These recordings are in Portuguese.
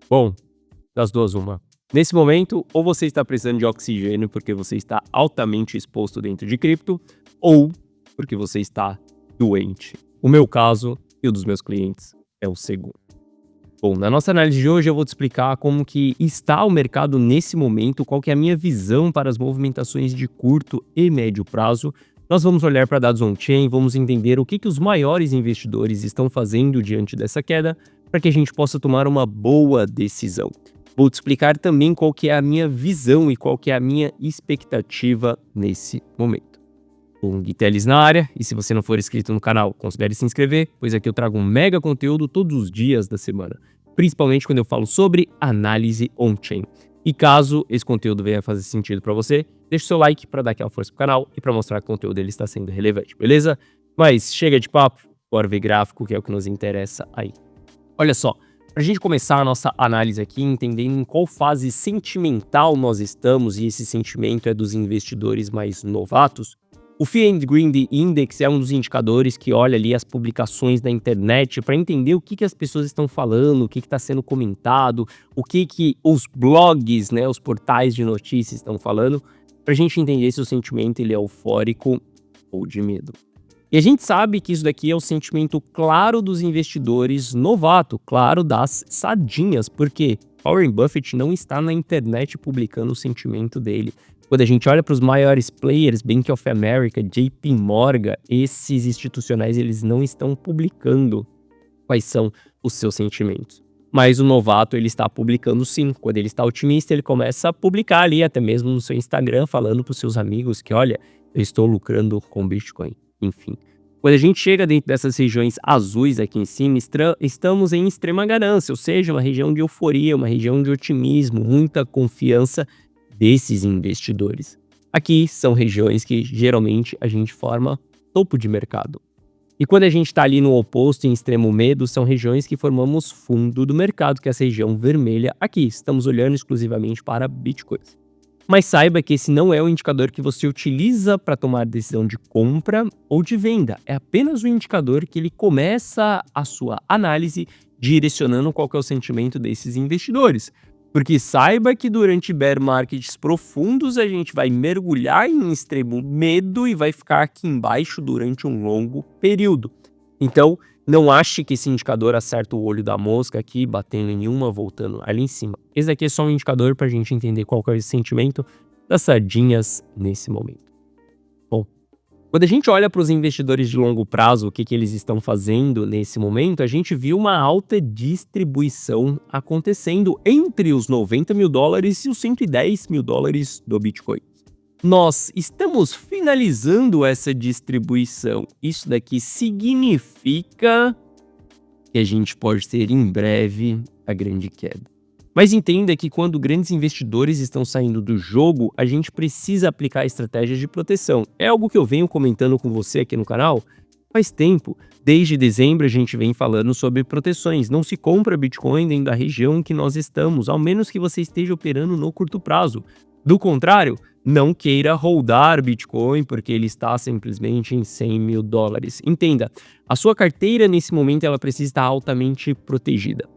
Bom, das duas uma. Nesse momento, ou você está precisando de oxigênio porque você está altamente exposto dentro de cripto, ou porque você está doente. O meu caso e o dos meus clientes é o segundo. Bom, na nossa análise de hoje eu vou te explicar como que está o mercado nesse momento, qual que é a minha visão para as movimentações de curto e médio prazo. Nós vamos olhar para dados on-chain, vamos entender o que os maiores investidores estão fazendo diante dessa queda, para que a gente possa tomar uma boa decisão. Vou te explicar também qual que é a minha visão e qual que é a minha expectativa nesse momento. Bom, Gui Teles na área, e se você não for inscrito no canal, considere se inscrever, pois aqui eu trago um mega conteúdo todos os dias da semana, principalmente quando eu falo sobre análise on-chain. E caso esse conteúdo venha fazer sentido para você, deixa o seu like para dar aquela força pro canal e para mostrar que o conteúdo dele está sendo relevante, beleza? Mas chega de papo, bora ver gráfico, que é o que nos interessa aí. Olha só, para a gente começar a nossa análise aqui, entendendo em qual fase sentimental nós estamos, e esse sentimento é dos investidores mais novatos, o Fear and Greed Index é um dos indicadores que olha ali as publicações da internet para entender o que as pessoas estão falando, o que está sendo comentado, o que os blogs, né, os portais de notícias estão falando, para a gente entender se o sentimento ele é eufórico ou de medo. E a gente sabe que isso daqui é o sentimento claro dos investidores novato, claro, das sardinhas, porque Warren Buffett não está na internet publicando o sentimento dele. Quando a gente olha para os maiores players, Bank of America, JP Morgan, esses institucionais, eles não estão publicando quais são os seus sentimentos. Mas o novato, ele está publicando sim. Quando ele está otimista, ele começa a publicar ali, até mesmo no seu Instagram, falando para os seus amigos que, olha, eu estou lucrando com Bitcoin. Enfim. Quando a gente chega dentro dessas regiões azuis aqui em cima, estamos em extrema ganância, ou seja, uma região de euforia, uma região de otimismo, muita confiança desses investidores. Aqui são regiões que geralmente a gente forma topo de mercado. E quando a gente está ali no oposto, em extremo medo, são regiões que formamos fundo do mercado, que é essa região vermelha aqui. Estamos olhando exclusivamente para Bitcoins. Mas saiba que esse não é o indicador que você utiliza para tomar decisão de compra ou de venda. É apenas um indicador que ele começa a sua análise direcionando qual que é o sentimento desses investidores. Porque saiba que durante bear markets profundos a gente vai mergulhar em extremo medo e vai ficar aqui embaixo durante um longo período. Então, não ache que esse indicador acerta o olho da mosca aqui, batendo em uma, voltando ali em cima. Esse aqui é só um indicador para a gente entender qual que é o sentimento das sardinhas nesse momento. Bom, quando a gente olha para os investidores de longo prazo, o que eles estão fazendo nesse momento, a gente viu uma alta distribuição acontecendo entre os 90 mil dólares e os 110 mil dólares do Bitcoin. Nós estamos finalizando essa distribuição. Isso daqui significa que a gente pode ter em breve a grande queda. Mas entenda que quando grandes investidores estão saindo do jogo, a gente precisa aplicar estratégias de proteção. É algo que eu venho comentando com você aqui no canal faz tempo. Desde dezembro a gente vem falando sobre proteções. Não se compra Bitcoin dentro da região que nós estamos, ao menos que você esteja operando no curto prazo. Do contrário, não queira holdar Bitcoin porque ele está simplesmente em 100 mil dólares. Entenda, a sua carteira nesse momento ela precisa estar altamente protegida.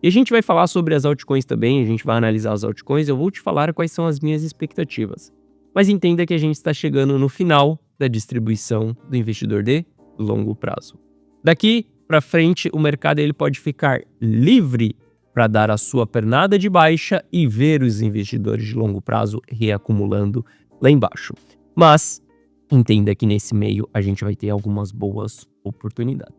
E a gente vai falar sobre as altcoins também, a gente vai analisar as altcoins, eu vou te falar quais são as minhas expectativas. Mas entenda que a gente está chegando no final da distribuição do investidor de longo prazo. Daqui para frente, o mercado ele pode ficar livre para dar a sua pernada de baixa e ver os investidores de longo prazo reacumulando lá embaixo. Mas entenda que nesse meio a gente vai ter algumas boas oportunidades.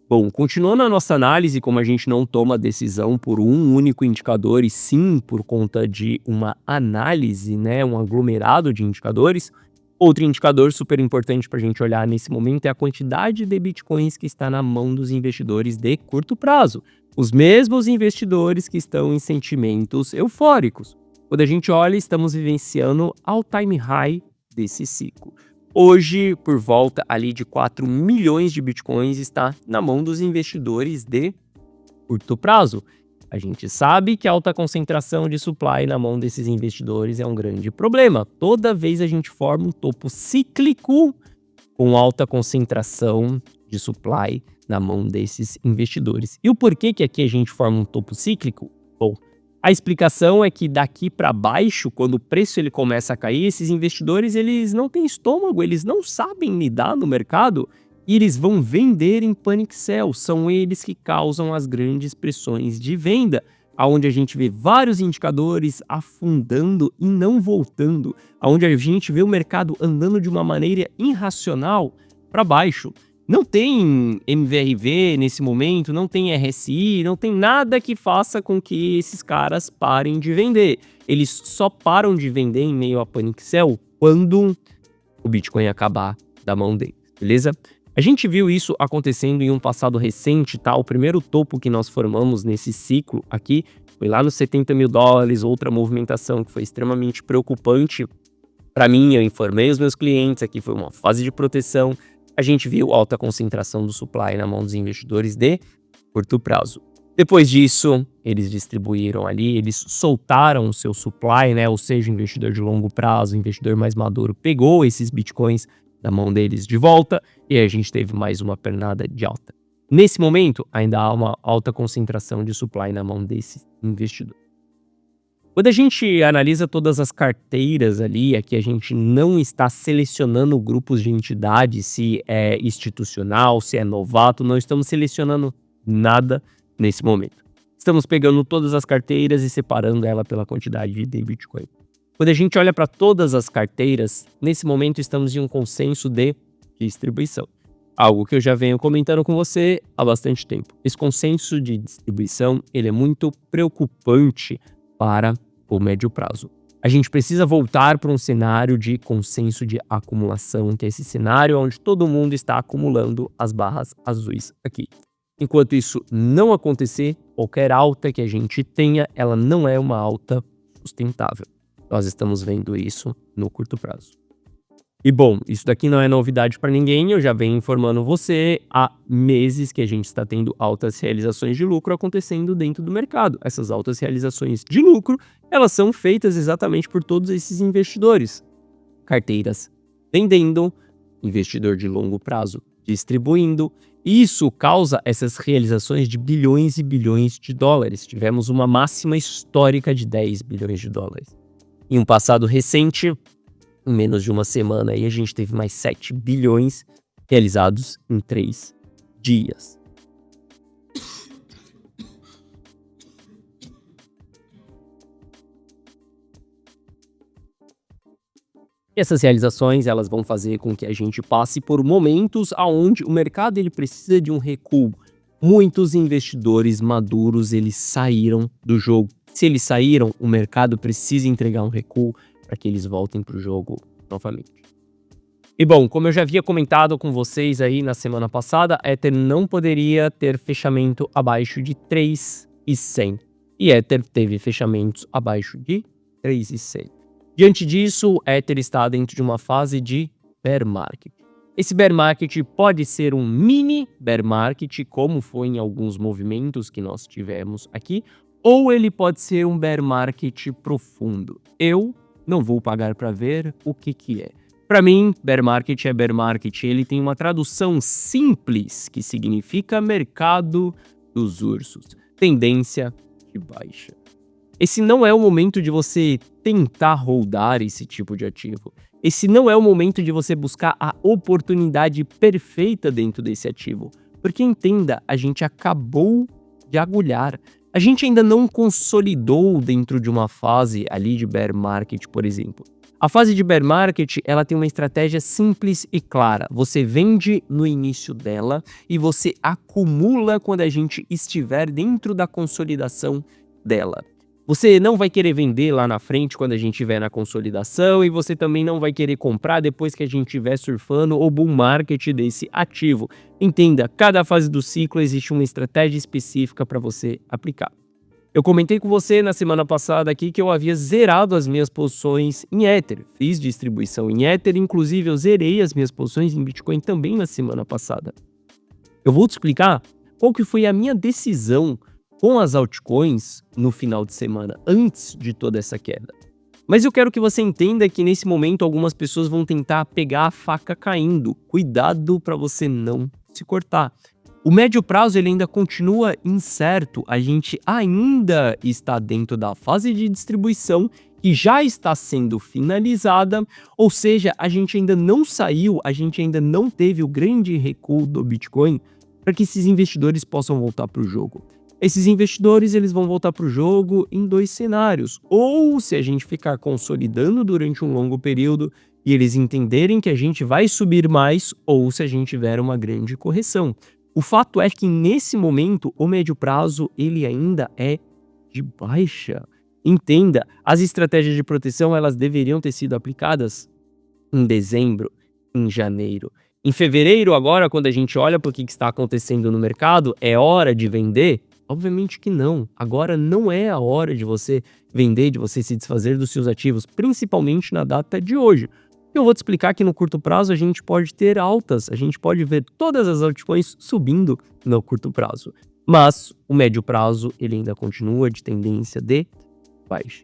Bom, continuando a nossa análise, como a gente não toma decisão por um único indicador e sim por conta de uma análise, né, um aglomerado de indicadores, outro indicador super importante para a gente olhar nesse momento é a quantidade de bitcoins que está na mão dos investidores de curto prazo. Os mesmos investidores que estão em sentimentos eufóricos. Quando a gente olha, estamos vivenciando all-time high desse ciclo. Hoje, por volta ali de 4 milhões de bitcoins está na mão dos investidores de curto prazo. A gente sabe que a alta concentração de supply na mão desses investidores é um grande problema. Toda vez a gente forma um topo cíclico com alta concentração de supply na mão desses investidores. E o porquê que aqui a gente forma um topo cíclico? Bom, a explicação é que daqui para baixo, quando o preço ele começa a cair, esses investidores eles não têm estômago, eles não sabem lidar no mercado e eles vão vender em panic sell. São eles que causam as grandes pressões de venda, aonde a gente vê vários indicadores afundando e não voltando, aonde a gente vê o mercado andando de uma maneira irracional para baixo. Não tem MVRV nesse momento, não tem RSI, não tem nada que faça com que esses caras parem de vender. Eles só param de vender em meio a panic sell quando o Bitcoin acabar da mão deles, beleza? A gente viu isso acontecendo em um passado recente, tá? O primeiro topo que nós formamos nesse ciclo aqui foi lá nos 70 mil dólares, outra movimentação que foi extremamente preocupante para mim. Eu informei os meus clientes, aqui foi uma fase de proteção. A gente viu alta concentração do supply na mão dos investidores de curto prazo. Depois disso, eles distribuíram ali, eles soltaram o seu supply, né? Ou seja, o investidor de longo prazo, o investidor mais maduro, pegou esses bitcoins da mão deles de volta e a gente teve mais uma pernada de alta. Nesse momento, ainda há uma alta concentração de supply na mão desse investidor. Quando a gente analisa todas as carteiras ali, aqui a gente não está selecionando grupos de entidades, se é institucional, se é novato, não estamos selecionando nada nesse momento. Estamos pegando todas as carteiras e separando ela pela quantidade de Bitcoin. Quando a gente olha para todas as carteiras, nesse momento estamos em um consenso de distribuição. Algo que eu já venho comentando com você há bastante tempo. Esse consenso de distribuição, ele é muito preocupante para o médio prazo. A gente precisa voltar para um cenário de consenso de acumulação, que é esse cenário onde todo mundo está acumulando as barras azuis aqui. Enquanto isso não acontecer, qualquer alta que a gente tenha, ela não é uma alta sustentável. Nós estamos vendo isso no curto prazo. E bom, isso daqui não é novidade para ninguém, eu já venho informando você há meses que a gente está tendo altas realizações de lucro acontecendo dentro do mercado. Essas altas realizações de lucro, elas são feitas exatamente por todos esses investidores. Carteiras vendendo, investidor de longo prazo distribuindo. Isso causa essas realizações de bilhões e bilhões de dólares. Tivemos uma máxima histórica de 10 bilhões de dólares. Em um passado recente, em menos de uma semana, aí a gente teve mais 7 bilhões realizados em 3 dias. E essas realizações, elas vão fazer com que a gente passe por momentos onde o mercado ele precisa de um recuo. Muitos investidores maduros, eles saíram do jogo. Se eles saíram, o mercado precisa entregar um recuo para que eles voltem para o jogo novamente. E bom, como eu já havia comentado com vocês aí na semana passada, Ether não poderia ter fechamento abaixo de 3.100. E Ether teve fechamentos abaixo de 3.100. Diante disso, Ether está dentro de uma fase de bear market. Esse bear market pode ser um mini bear market, como foi em alguns movimentos que nós tivemos aqui, ou ele pode ser um bear market profundo. Eu não vou pagar para ver o que é. Para mim, bear market é bear market. Ele tem uma tradução simples, que significa mercado dos ursos. Tendência de baixa. Esse não é o momento de você tentar holdar esse tipo de ativo. Esse não é o momento de você buscar a oportunidade perfeita dentro desse ativo. Porque entenda, a gente acabou de agulhar. A gente ainda não consolidou dentro de uma fase ali de bear market, por exemplo. A fase de bear market, ela tem uma estratégia simples e clara. Você vende no início dela e você acumula quando a gente estiver dentro da consolidação dela. Você não vai querer vender lá na frente quando a gente estiver na consolidação e você também não vai querer comprar depois que a gente estiver surfando o bull market desse ativo. Entenda, cada fase do ciclo existe uma estratégia específica para você aplicar. Eu comentei com você na semana passada aqui que eu havia zerado as minhas posições em Ether. Fiz distribuição em Ether, inclusive eu zerei as minhas posições em Bitcoin também na semana passada. Eu vou te explicar qual que foi a minha decisão com as altcoins no final de semana, antes de toda essa queda. Mas eu quero que você entenda que nesse momento algumas pessoas vão tentar pegar a faca caindo. Cuidado para você não se cortar. O médio prazo ele ainda continua incerto, a gente ainda está dentro da fase de distribuição que já está sendo finalizada, ou seja, a gente ainda não saiu, a gente ainda não teve o grande recuo do Bitcoin para que esses investidores possam voltar para o jogo. Esses investidores eles vão voltar para o jogo em 2 cenários, ou se a gente ficar consolidando durante um longo período e eles entenderem que a gente vai subir mais, ou se a gente tiver uma grande correção. O fato é que nesse momento o médio prazo ele ainda é de baixa. Entenda, as estratégias de proteção elas deveriam ter sido aplicadas em dezembro, em janeiro. Em fevereiro agora, quando a gente olha para o que está acontecendo no mercado, é hora de vender? Obviamente que não. Agora não é a hora de você vender, de você se desfazer dos seus ativos, principalmente na data de hoje. Eu vou te explicar que no curto prazo a gente pode ter altas, a gente pode ver todas as altcoins subindo no curto prazo. Mas o médio prazo ele ainda continua de tendência de baixa.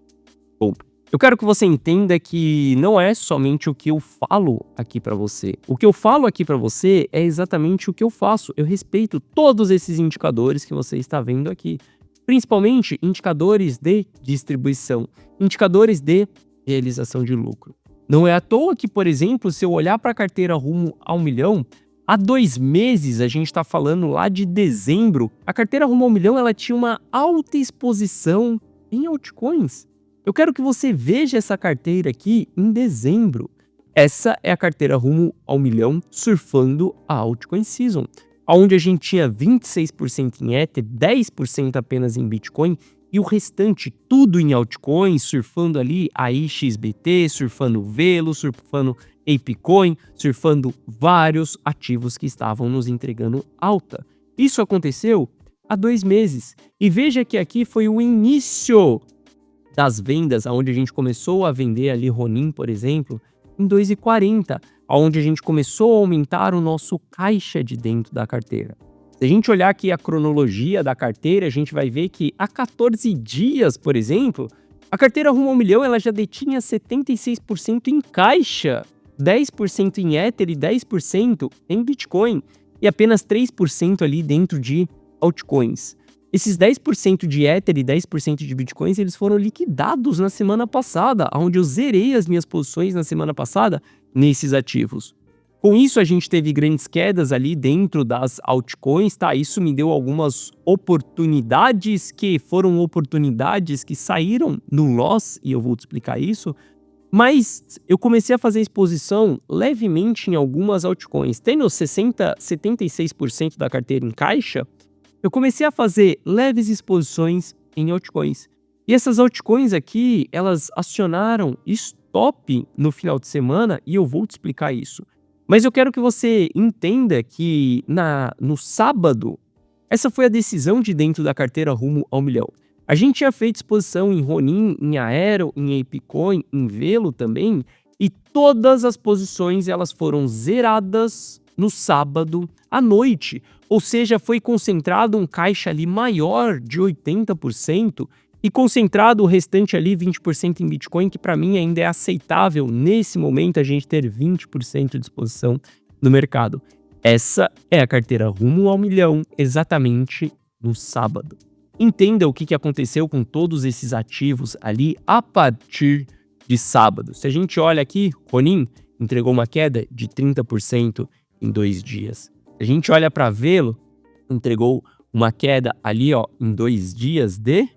Bom, eu quero que você entenda que não é somente o que eu falo aqui para você. O que eu falo aqui para você é exatamente o que eu faço. Eu respeito todos esses indicadores que você está vendo aqui. Principalmente indicadores de distribuição, indicadores de realização de lucro. Não é à toa que, por exemplo, se eu olhar para a carteira rumo a 1 milhão, há 2 meses, a gente está falando lá de dezembro, a carteira rumo a 1 milhão ela tinha uma alta exposição em altcoins. Eu quero que você veja essa carteira aqui em dezembro. Essa é a carteira rumo a 1 milhão surfando a altcoin season, onde a gente tinha 26% em Ether, 10% apenas em Bitcoin, e o restante tudo em altcoins, surfando ali a XBT, surfando Velo, surfando ApeCoin, surfando vários ativos que estavam nos entregando alta. Isso aconteceu há 2 meses. E veja que aqui foi o início das vendas, onde a gente começou a vender ali Ronin, por exemplo, em 2,40, onde a gente começou a aumentar o nosso caixa de dentro da carteira. Se a gente olhar aqui a cronologia da carteira, a gente vai ver que há 14 dias, por exemplo, a carteira rumo a 1 milhão ela já detinha 76% em caixa, 10% em Ether e 10% em Bitcoin e apenas 3% ali dentro de altcoins. Esses 10% de Ether e 10% de Bitcoins eles foram liquidados na semana passada, onde eu zerei as minhas posições na semana passada nesses ativos. Com isso, a gente teve grandes quedas ali dentro das altcoins, tá? Isso me deu algumas oportunidades que foram oportunidades que saíram no loss, e eu vou te explicar isso. Mas eu comecei a fazer exposição levemente em algumas altcoins. Tendo 76% da carteira em caixa, eu comecei a fazer leves exposições em altcoins. E essas altcoins aqui, elas acionaram stop no final de semana, e eu vou te explicar isso. Mas eu quero que você entenda que no sábado, essa foi a decisão de dentro da carteira rumo ao 1 milhão. A gente tinha feito exposição em Ronin, em Aero, em ApeCoin, em Velo também, e todas as posições elas foram zeradas no sábado à noite. Ou seja, foi concentrado um caixa ali maior de 80%, e concentrado o restante ali 20% em Bitcoin, que para mim ainda é aceitável nesse momento a gente ter 20% de exposição no mercado. Essa é a carteira rumo ao 1 milhão, exatamente no sábado. Entenda o que aconteceu com todos esses ativos ali a partir de sábado. Se a gente olha aqui, Ronin entregou uma queda de 30% em 2 dias. Se a gente olha para Velo, entregou uma queda ali em 2 dias de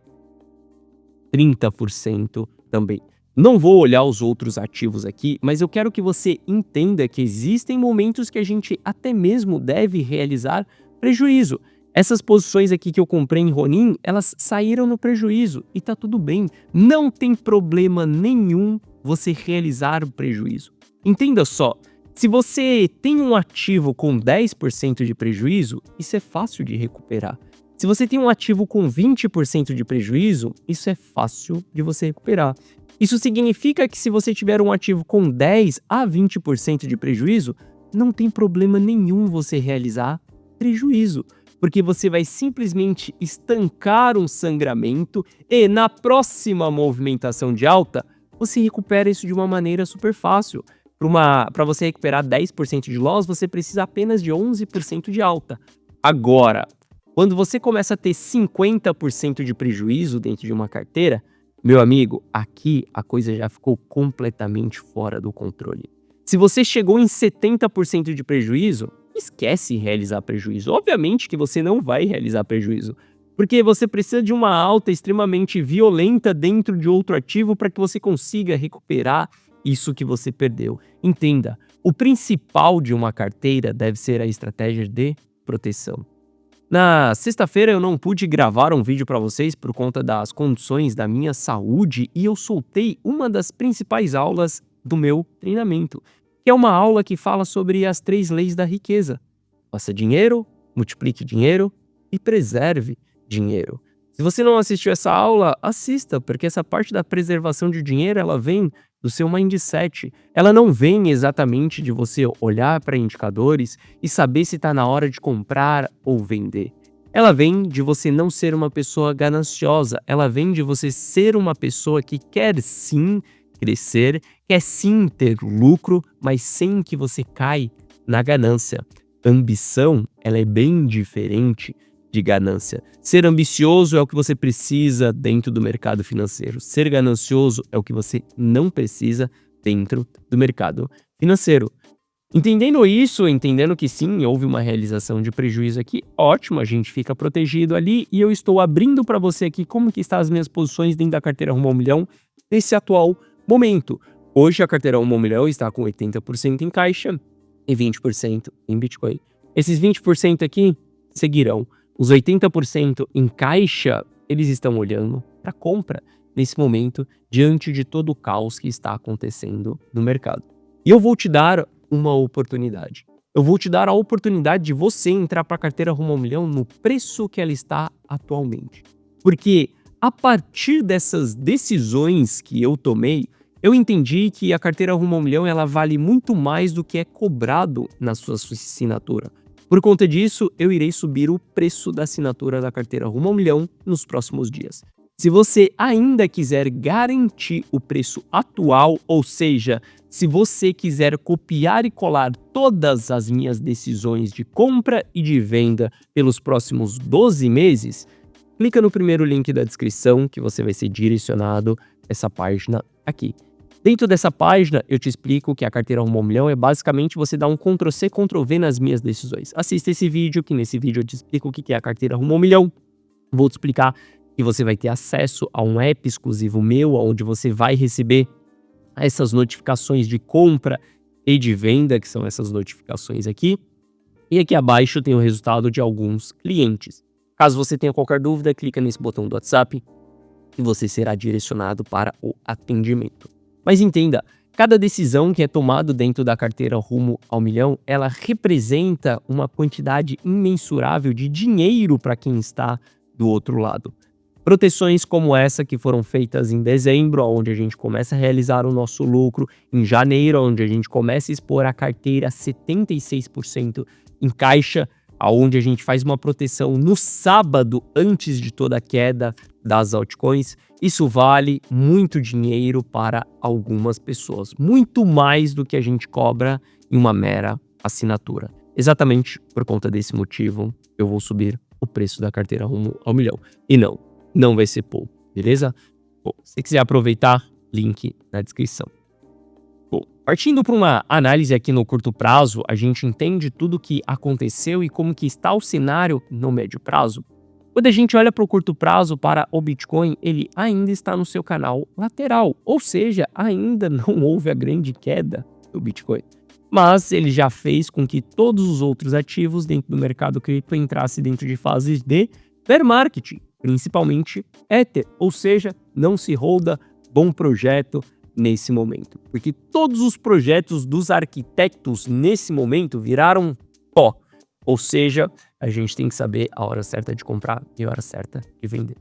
30% também. Não vou olhar os outros ativos aqui, mas eu quero que você entenda que existem momentos que a gente até mesmo deve realizar prejuízo. Essas posições aqui que eu comprei em Ronin, elas saíram no prejuízo e tá tudo bem. Não tem problema nenhum você realizar o prejuízo. Entenda só, se você tem um ativo com 10% de prejuízo, isso é fácil de recuperar. Se você tem um ativo com 20% de prejuízo, isso é fácil de você recuperar. Isso significa que se você tiver um ativo com 10 a 20% de prejuízo, não tem problema nenhum você realizar prejuízo, porque você vai simplesmente estancar um sangramento e na próxima movimentação de alta, você recupera isso de uma maneira super fácil. Para você recuperar 10% de loss, você precisa apenas de 11% de alta. Agora, quando você começa a ter 50% de prejuízo dentro de uma carteira, meu amigo, aqui a coisa já ficou completamente fora do controle. Se você chegou em 70% de prejuízo, esquece realizar prejuízo. Obviamente que você não vai realizar prejuízo, porque você precisa de uma alta extremamente violenta dentro de outro ativo para que você consiga recuperar isso que você perdeu. Entenda, o principal de uma carteira deve ser a estratégia de proteção. Na sexta-feira eu não pude gravar um vídeo para vocês por conta das condições da minha saúde e eu soltei uma das principais aulas do meu treinamento, que é uma aula que fala sobre as 3 leis da riqueza. Faça dinheiro, multiplique dinheiro e preserve dinheiro. Se você não assistiu essa aula, assista, porque essa parte da preservação de dinheiro, ela vem do seu mindset. Ela não vem exatamente de você olhar para indicadores e saber se está na hora de comprar ou vender. Ela vem de você não ser uma pessoa gananciosa. Ela vem de você ser uma pessoa que quer sim crescer, quer sim ter lucro, mas sem que você caia na ganância. Ambição, ela é bem diferente de ganância. Ser ambicioso é o que você precisa dentro do mercado financeiro. Ser ganancioso é o que você não precisa dentro do mercado financeiro. Entendendo isso, entendendo que sim, houve uma realização de prejuízo aqui, ótimo, a gente fica protegido ali e eu estou abrindo para você aqui como que estão as minhas posições dentro da carteira Rumo ao Milhão nesse atual momento. Hoje a carteira Rumo ao Milhão está com 80% em caixa e 20% em Bitcoin. Esses 20% aqui seguirão. Os 80% em caixa, eles estão olhando para compra nesse momento, diante de todo o caos que está acontecendo no mercado. E eu vou te dar uma oportunidade. Eu vou te dar a oportunidade de você entrar para a carteira Rumo ao Milhão no preço que ela está atualmente. Porque a partir dessas decisões que eu tomei, eu entendi que a carteira Rumo ao Milhão ela vale muito mais do que é cobrado na sua assinatura. Por conta disso, eu irei subir o preço da assinatura da carteira Rumo ao Milhão nos próximos dias. Se você ainda quiser garantir o preço atual, ou seja, se você quiser copiar e colar todas as minhas decisões de compra e de venda pelos próximos 12 meses, clica no primeiro link da descrição que você vai ser direcionado a essa página aqui. Dentro dessa página, eu te explico que a carteira Rumo ao Milhão é basicamente você dar um Ctrl+C, Ctrl+V nas minhas decisões. Assista esse vídeo, que nesse vídeo eu te explico o que é a carteira Rumo ao Milhão. Vou te explicar que você vai ter acesso a um app exclusivo meu, onde você vai receber essas notificações de compra e de venda, que são essas notificações aqui. E aqui abaixo tem o resultado de alguns clientes. Caso você tenha qualquer dúvida, clica nesse botão do WhatsApp e você será direcionado para o atendimento. Mas entenda, cada decisão que é tomada dentro da carteira Rumo ao Milhão, ela representa uma quantidade imensurável de dinheiro para quem está do outro lado. Proteções como essa que foram feitas em dezembro, onde a gente começa a realizar o nosso lucro, em janeiro, onde a gente começa a expor a carteira 76% em caixa, onde a gente faz uma proteção no sábado antes de toda a queda das altcoins. Isso vale muito dinheiro para algumas pessoas, muito mais do que a gente cobra em uma mera assinatura. Exatamente por conta desse motivo, eu vou subir o preço da carteira Rumo ao Milhão. E não vai ser pouco, beleza? Bom, se você quiser aproveitar, link na descrição. Bom, partindo para uma análise aqui no curto prazo, a gente entende tudo o que aconteceu e como que está o cenário no médio prazo. Quando a gente olha para o curto prazo, para o Bitcoin, ele ainda está no seu canal lateral, ou seja, ainda não houve a grande queda do Bitcoin. Mas ele já fez com que todos os outros ativos dentro do mercado cripto entrassem dentro de fases de bear market, principalmente Ether, ou seja, não se holda bom projeto nesse momento, porque todos os projetos dos arquitetos nesse momento viraram pó, ou seja, a gente tem que saber a hora certa de comprar e a hora certa de vender.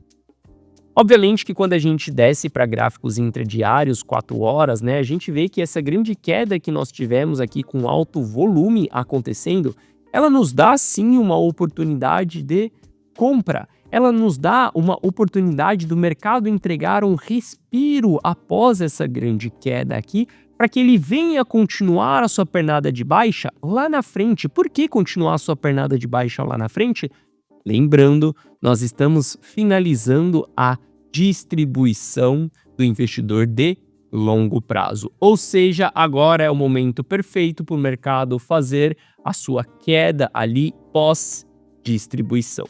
Obviamente que quando a gente desce para gráficos intradiários, 4 horas, né, a gente vê que essa grande queda que nós tivemos aqui com alto volume acontecendo, ela nos dá sim uma oportunidade de compra. Ela nos dá uma oportunidade do mercado entregar um respiro após essa grande queda aqui para que ele venha continuar a sua pernada de baixa lá na frente. Por que continuar a sua pernada de baixa lá na frente? Lembrando, nós estamos finalizando a distribuição do investidor de longo prazo. Ou seja, agora é o momento perfeito para o mercado fazer a sua queda ali pós-distribuição.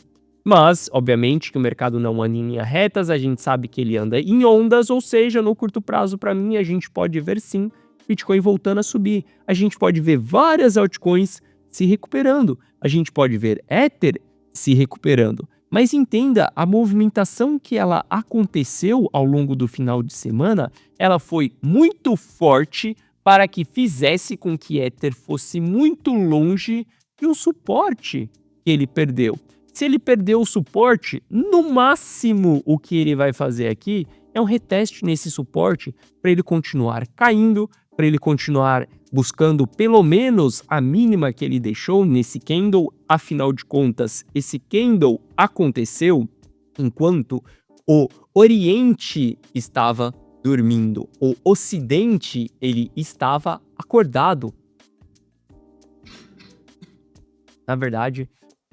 Mas, obviamente, que o mercado não anda em linhas retas, a gente sabe que ele anda em ondas, ou seja, no curto prazo, para mim, a gente pode ver sim Bitcoin voltando a subir. A gente pode ver várias altcoins se recuperando. A gente pode ver Ether se recuperando. Mas entenda, a movimentação que ela aconteceu ao longo do final de semana, ela foi muito forte para que fizesse com que Ether fosse muito longe do suporte que ele perdeu. Se ele perdeu o suporte, no máximo o que ele vai fazer aqui é um reteste nesse suporte para ele continuar caindo, para ele continuar buscando pelo menos a mínima que ele deixou nesse candle. Afinal de contas, esse candle aconteceu enquanto o Oriente estava dormindo, o Ocidente ele estava acordado. Na verdade,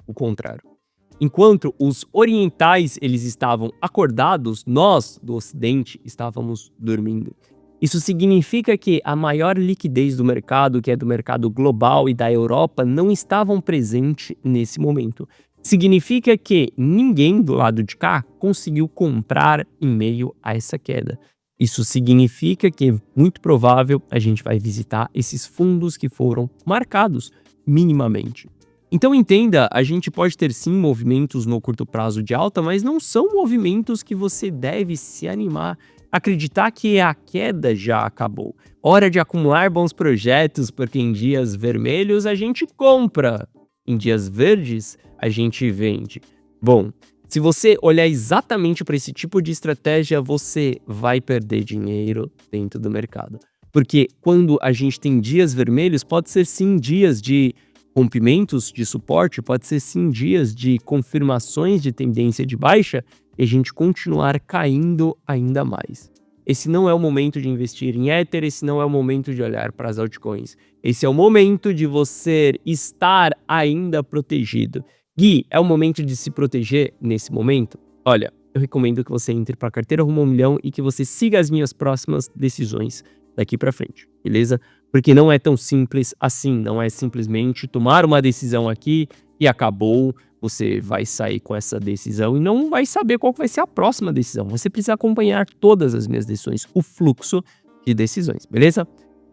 o contrário. Enquanto os orientais eles estavam acordados, nós do Ocidente estávamos dormindo. Isso significa que a maior liquidez do mercado, que é do mercado global e da Europa, não estavam presentes nesse momento. Significa que ninguém do lado de cá conseguiu comprar em meio a essa queda. Isso significa que é muito provável a gente vai visitar esses fundos que foram marcados minimamente. Então entenda, a gente pode ter sim movimentos no curto prazo de alta, mas não são movimentos que você deve se animar, acreditar que a queda já acabou. Hora de acumular bons projetos, porque em dias vermelhos a gente compra, em dias verdes a gente vende. Bom, se você olhar exatamente para esse tipo de estratégia, você vai perder dinheiro dentro do mercado. Porque quando a gente tem dias vermelhos, pode ser sim dias de rompimentos de suporte, pode ser sim dias de confirmações de tendência de baixa e a gente continuar caindo ainda mais. Esse não é o momento de investir em Ether, esse não é o momento de olhar para as altcoins. Esse é o momento de você estar ainda protegido. Gui, é o momento de se proteger nesse momento? Olha, eu recomendo que você entre para a carteira Rumo ao Milhão e que você siga as minhas próximas decisões daqui para frente, beleza? Porque não é tão simples assim, não é simplesmente tomar uma decisão aqui e acabou, você vai sair com essa decisão e não vai saber qual vai ser a próxima decisão. Você precisa acompanhar todas as minhas decisões, o fluxo de decisões, beleza?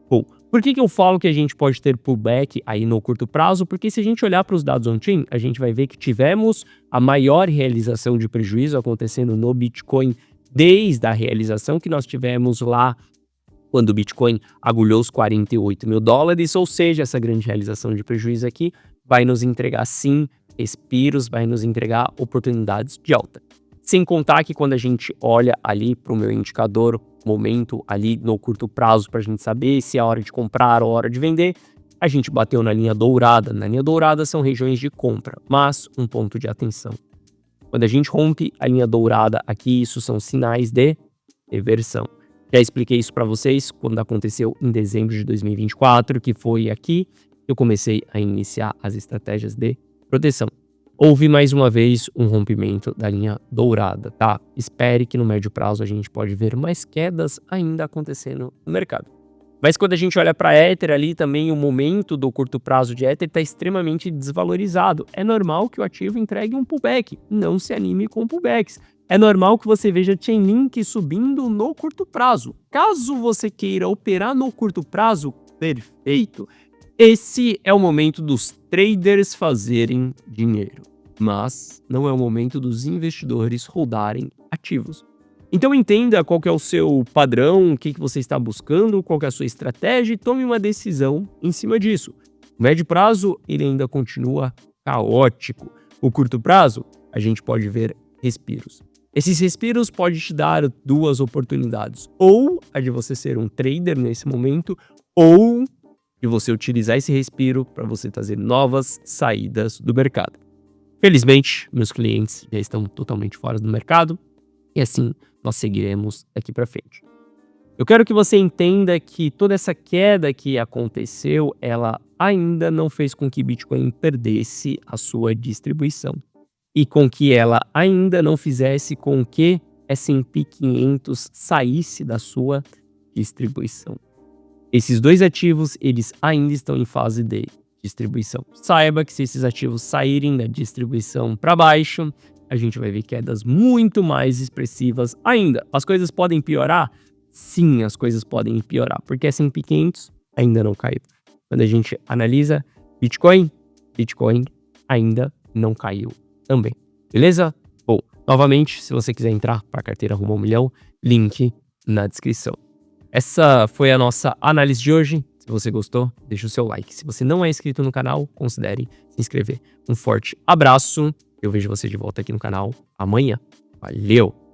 Bom, por que eu falo que a gente pode ter pullback aí no curto prazo? Porque se a gente olhar para os dados on-chain, a gente vai ver que tivemos a maior realização de prejuízo acontecendo no Bitcoin desde a realização que nós tivemos lá quando o Bitcoin agulhou os 48 mil dólares, ou seja, essa grande realização de prejuízo aqui vai nos entregar sim respiros, vai nos entregar oportunidades de alta. Sem contar que quando a gente olha ali para o meu indicador, momento ali no curto prazo para a gente saber se é hora de comprar ou hora de vender, a gente bateu na linha dourada. Na linha dourada são regiões de compra, mas um ponto de atenção. Quando a gente rompe a linha dourada aqui, isso são sinais de reversão. Já expliquei isso para vocês quando aconteceu em dezembro de 2024, que foi aqui que eu comecei a iniciar as estratégias de proteção. Houve mais uma vez um rompimento da linha dourada, tá? Espere que no médio prazo a gente pode ver mais quedas ainda acontecendo no mercado. Mas quando a gente olha para Ether ali também, o momento do curto prazo de Ether está extremamente desvalorizado. É normal que o ativo entregue um pullback, não se anime com pullbacks. É normal que você veja Chainlink subindo no curto prazo. Caso você queira operar no curto prazo, perfeito. Esse é o momento dos traders fazerem dinheiro, mas não é o momento dos investidores holdarem ativos. Então entenda qual que é o seu padrão, o que você está buscando, qual que é a sua estratégia e tome uma decisão em cima disso. O médio prazo, ele ainda continua caótico. O curto prazo, a gente pode ver respiros. Esses respiros podem te dar duas oportunidades. Ou a de você ser um trader nesse momento, ou de você utilizar esse respiro para você trazer novas saídas do mercado. Felizmente, meus clientes já estão totalmente fora do mercado e assim nós seguiremos daqui para frente. Eu quero que você entenda que toda essa queda que aconteceu, ela ainda não fez com que Bitcoin perdesse a sua distribuição. E com que ela ainda não fizesse com que S&P 500 saísse da sua distribuição. Esses dois ativos, eles ainda estão em fase de distribuição. Saiba que se esses ativos saírem da distribuição para baixo, a gente vai ver quedas muito mais expressivas ainda. As coisas podem piorar? Sim, as coisas podem piorar, porque S&P 500 ainda não caiu. Quando a gente analisa Bitcoin ainda não caiu também. Beleza? Bom, novamente, se você quiser entrar para a carteira Rumo ao Milhão, link na descrição. Essa foi a nossa análise de hoje. Se você gostou, deixa o seu like. Se você não é inscrito no canal, considere se inscrever. Um forte abraço. Eu vejo você de volta aqui no canal amanhã. Valeu!